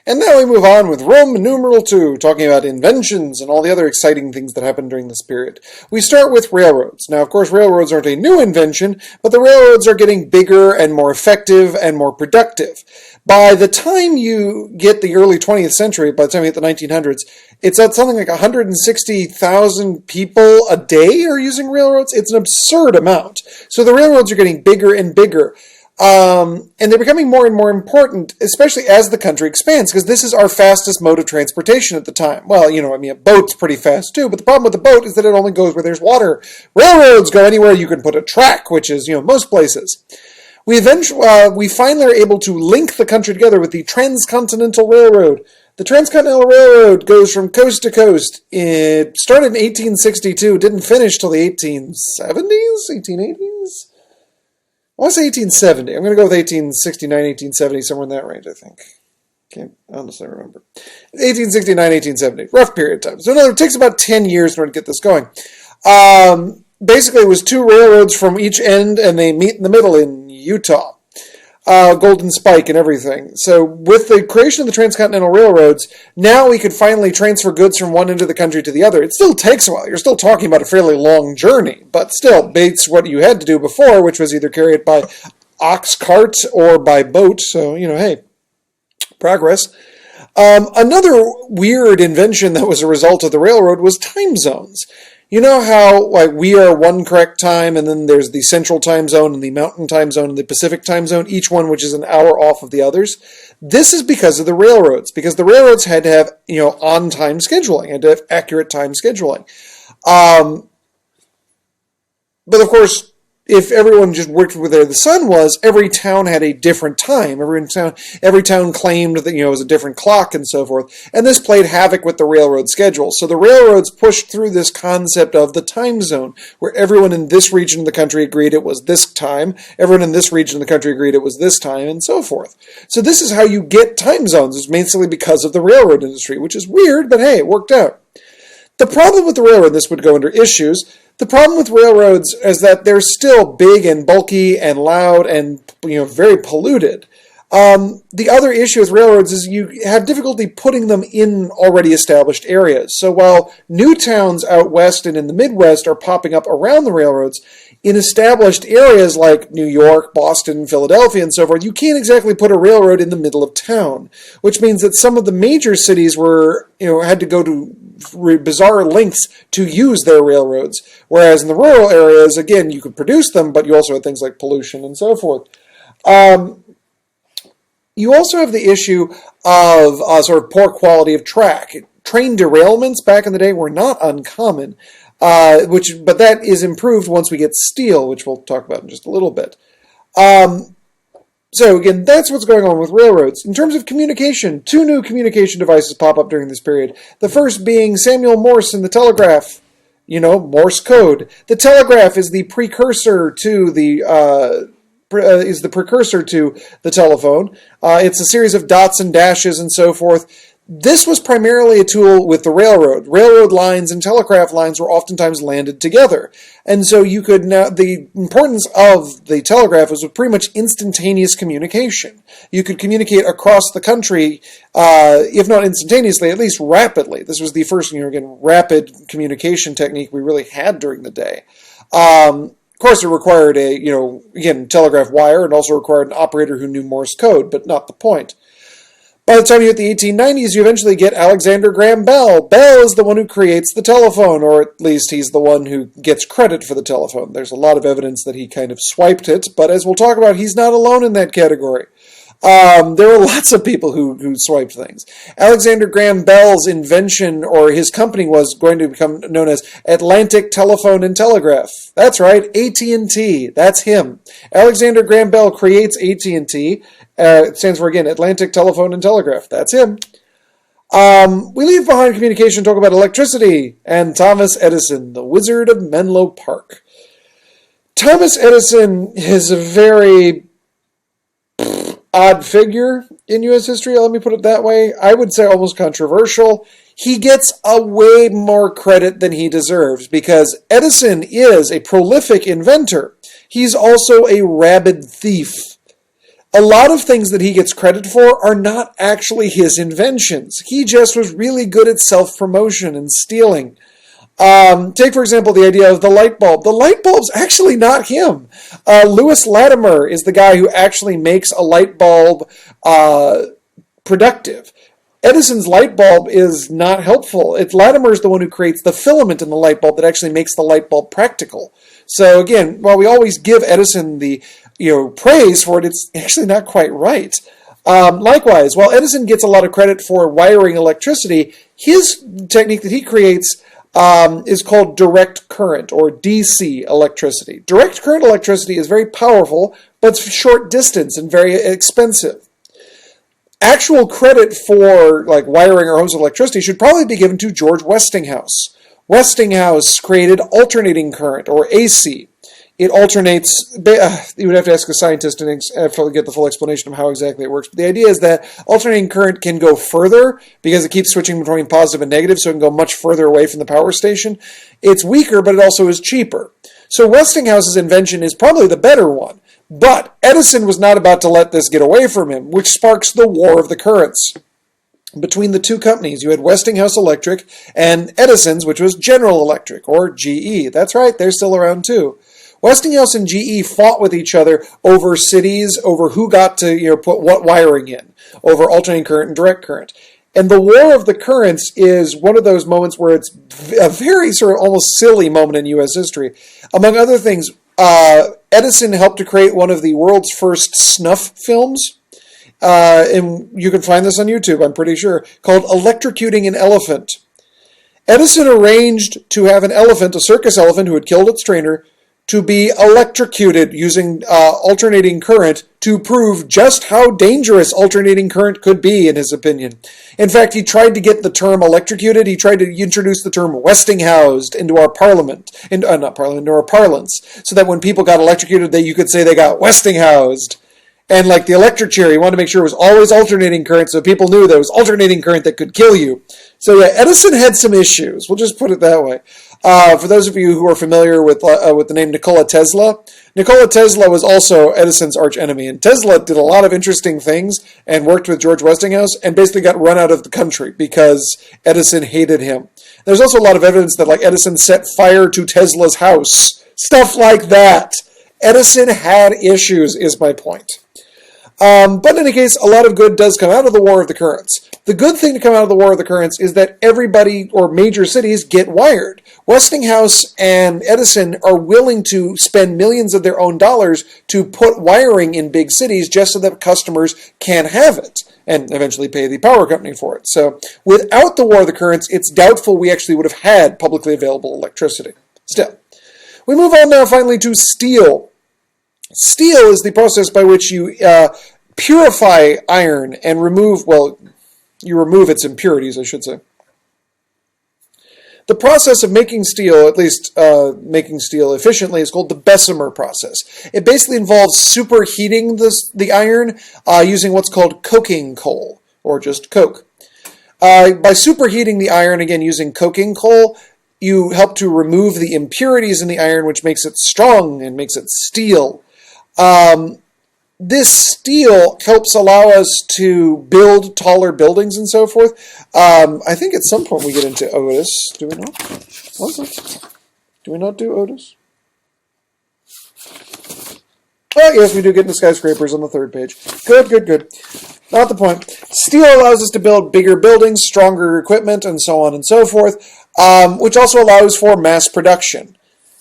And now we move on with Roman numeral 2, talking about inventions and all the other exciting things that happened during this period. We start with railroads. Now, of course, railroads aren't a new invention, but the railroads are getting bigger and more effective and more productive. By the time you get the early 20th century, by the time you get the 1900s, it's at something like 160,000 people a day are using railroads. It's an absurd amount. So the railroads are getting bigger and bigger. And they're becoming more and more important, especially as the country expands, because this is our fastest mode of transportation at the time. Well, a boat's pretty fast too, but the problem with the boat is that it only goes where there's water. Railroads go anywhere you can put a track, which is, most places. We finally are able to link the country together with the Transcontinental Railroad. The Transcontinental Railroad goes from coast to coast. It started in 1862, didn't finish till the 1870s, 1880s? I want to say 1870. I'm going to go with 1869, 1870, somewhere in that range, I think. Can't honestly remember. 1869, 1870. Rough period of time. So it takes about 10 years in order to get this going. Basically, it was two railroads from each end, and they meet in the middle in Utah. Golden Spike and everything. So with the creation of the transcontinental railroads, now we could finally transfer goods from one end of the country to the other. It still takes a while. You're still talking about a fairly long journey, but still beats what you had to do before, which was either carry it by ox cart or by boat. So, hey, progress. Another weird invention that was a result of the railroad was time zones. You know how, we are one correct time, and then there's the central time zone and the mountain time zone and the Pacific time zone, each one which is an hour off of the others? This is because of the railroads, because the railroads had to have, on-time scheduling, had to have accurate time scheduling. But of course, if everyone just worked where the sun was, every town had a different time. Every town claimed that, it was a different clock and so forth. And this played havoc with the railroad schedule. So the railroads pushed through this concept of the time zone, where everyone in this region of the country agreed it was this time, everyone in this region of the country agreed it was this time, and so forth. So this is how you get time zones. It's mainly because of the railroad industry, which is weird, but hey, it worked out. The problem with the railroad, this would go under issues, the problem with railroads is that they're still big and bulky and loud and, very polluted. The other issue with railroads is you have difficulty putting them in already established areas. So while new towns out west and in the Midwest are popping up around the railroads, in established areas like New York, Boston, Philadelphia, and so forth, you can't exactly put a railroad in the middle of town, which means that some of the major cities had to go to bizarre lengths to use their railroads. Whereas in the rural areas, again, you could produce them, but you also had things like pollution and so forth. You also have the issue of sort of poor quality of track. Train derailments back in the day were not uncommon, but that is improved once we get steel, which we'll talk about in just a little bit. So again, that's what's going on with railroads. In terms of communication, two new communication devices pop up during this period. The first being Samuel Morse and the telegraph. Morse code. The telegraph is the precursor to the telephone. It's a series of dots and dashes and so forth. This was primarily a tool with the railroad. Railroad lines and telegraph lines were oftentimes landed together. And so the importance of the telegraph was pretty much instantaneous communication. You could communicate across the country, if not instantaneously, at least rapidly. This was the first, rapid communication technique we really had during the day. Of course, it required telegraph wire, and also required an operator who knew Morse code, but not the point. By the time you hit the 1890s, you eventually get Alexander Graham Bell. Bell is the one who creates the telephone, or at least he's the one who gets credit for the telephone. There's a lot of evidence that he kind of swiped it, but as we'll talk about, he's not alone in that category. There were lots of people who swiped things. Alexander Graham Bell's invention, or his company, was going to become known as Atlantic Telephone and Telegraph. That's right, AT&T. That's him. Alexander Graham Bell creates AT&T. It stands for, again, Atlantic Telephone and Telegraph. That's him. We leave behind communication and talk about electricity and Thomas Edison, the Wizard of Menlo Park. Thomas Edison is a very odd figure in U.S. history, let me put it that way. I would say almost controversial. He gets a way more credit than he deserves because Edison is a prolific inventor. He's also a rabid thief. A lot of things that he gets credit for are not actually his inventions. He just was really good at self-promotion and stealing. Take, for example, the idea of the light bulb. The light bulb's actually not him. Louis Latimer is the guy who actually makes a light bulb productive. Edison's light bulb is not helpful. Latimer's the one who creates the filament in the light bulb that actually makes the light bulb practical. So again, while we always give Edison the praise for it, it's actually not quite right. Likewise, while Edison gets a lot of credit for wiring electricity, his technique that he creates is called direct current, or DC electricity. Direct current electricity is very powerful, but it's short distance and very expensive. Actual credit for wiring our homes with electricity should probably be given to George Westinghouse. Westinghouse created alternating current, or AC. It alternates. You would have to ask a scientist and probably get the full explanation of how exactly it works. But the idea is that alternating current can go further because it keeps switching between positive and negative, so it can go much further away from the power station. It's weaker, but it also is cheaper. So Westinghouse's invention is probably the better one. But Edison was not about to let this get away from him, which sparks the War of the Currents. Between the two companies, you had Westinghouse Electric and Edison's, which was General Electric, or GE. That's right, they're still around too. Westinghouse and GE fought with each other over cities, over who got to put what wiring in, over alternating current and direct current. And the War of the Currents is one of those moments where it's a very sort of almost silly moment in U.S. history. Among other things, Edison helped to create one of the world's first snuff films. And you can find this on YouTube, I'm pretty sure, called Electrocuting an Elephant. Edison arranged to have an elephant, a circus elephant who had killed its trainer, to be electrocuted using alternating current to prove just how dangerous alternating current could be, in his opinion. In fact, he tried to get the term electrocuted. He tried to introduce the term Westinghoused into our parliament, into our parlance, so that when people got electrocuted, you could say they got Westinghoused. And like the electric chair, he wanted to make sure it was always alternating current so people knew there was alternating current that could kill you. So yeah, Edison had some issues. We'll just put it that way. For those of you who are familiar with the name Nikola Tesla was also Edison's arch enemy. And Tesla did a lot of interesting things and worked with George Westinghouse and basically got run out of the country because Edison hated him. There's also a lot of evidence that Edison set fire to Tesla's house. Stuff like that. Edison had issues, is my point. But in any case, a lot of good does come out of the War of the Currents. The good thing to come out of the War of the Currents is that everybody, or major cities, get wired. Westinghouse and Edison are willing to spend millions of their own dollars to put wiring in big cities just so that customers can have it, and eventually pay the power company for it. So without the War of the Currents, it's doubtful we actually would have had publicly available electricity. Still, we move on now finally to steel. Steel is the process by which you purify iron and you remove its impurities, I should say. The process of making steel, at least making steel efficiently, is called the Bessemer process. It basically involves superheating the iron using what's called coking coal, or just coke. By superheating the iron, again using coking coal, you help to remove the impurities in the iron, which makes it strong and makes it steel. This steel helps allow us to build taller buildings and so forth. I think at some point we get into Otis. Do we not? What is it? Do we not do Otis? Oh, yes, we do get into skyscrapers on the third page. Good, good, good. Not the point. Steel allows us to build bigger buildings, stronger equipment, and so on and so forth, which also allows for mass production.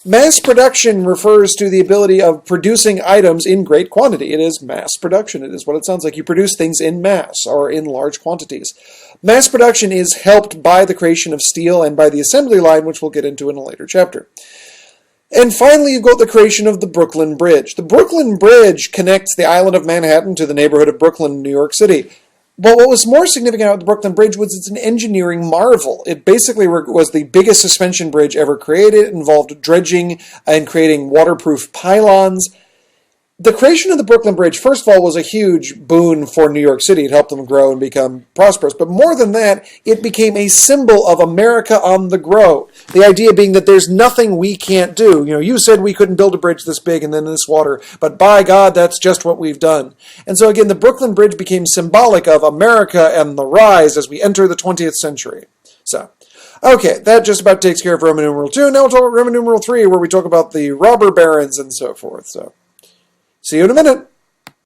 Mass production refers to the ability of producing items in great quantity. It is mass production. It is what it sounds like. You produce things in mass, or in large quantities. Mass production is helped by the creation of steel and by the assembly line, which we'll get into in a later chapter. And finally, you've got the creation of the Brooklyn Bridge. The Brooklyn Bridge connects the island of Manhattan to the neighborhood of Brooklyn, New York City. But what was more significant about the Brooklyn Bridge was it's an engineering marvel. It basically was the biggest suspension bridge ever created. It involved dredging and creating waterproof pylons. the creation of the Brooklyn Bridge, first of all, was a huge boon for New York City. It helped them grow and become prosperous. But more than that, it became a symbol of America on the grow. The idea being that there's nothing we can't do. You said we couldn't build a bridge this big and then this water, but by God, that's just what we've done. And so again, the Brooklyn Bridge became symbolic of America and the rise as we enter the 20th century. So, okay, that just about takes care of Roman numeral 2. Now we'll talk about Roman numeral 3, where we talk about the robber barons and so forth. So, see you in a minute.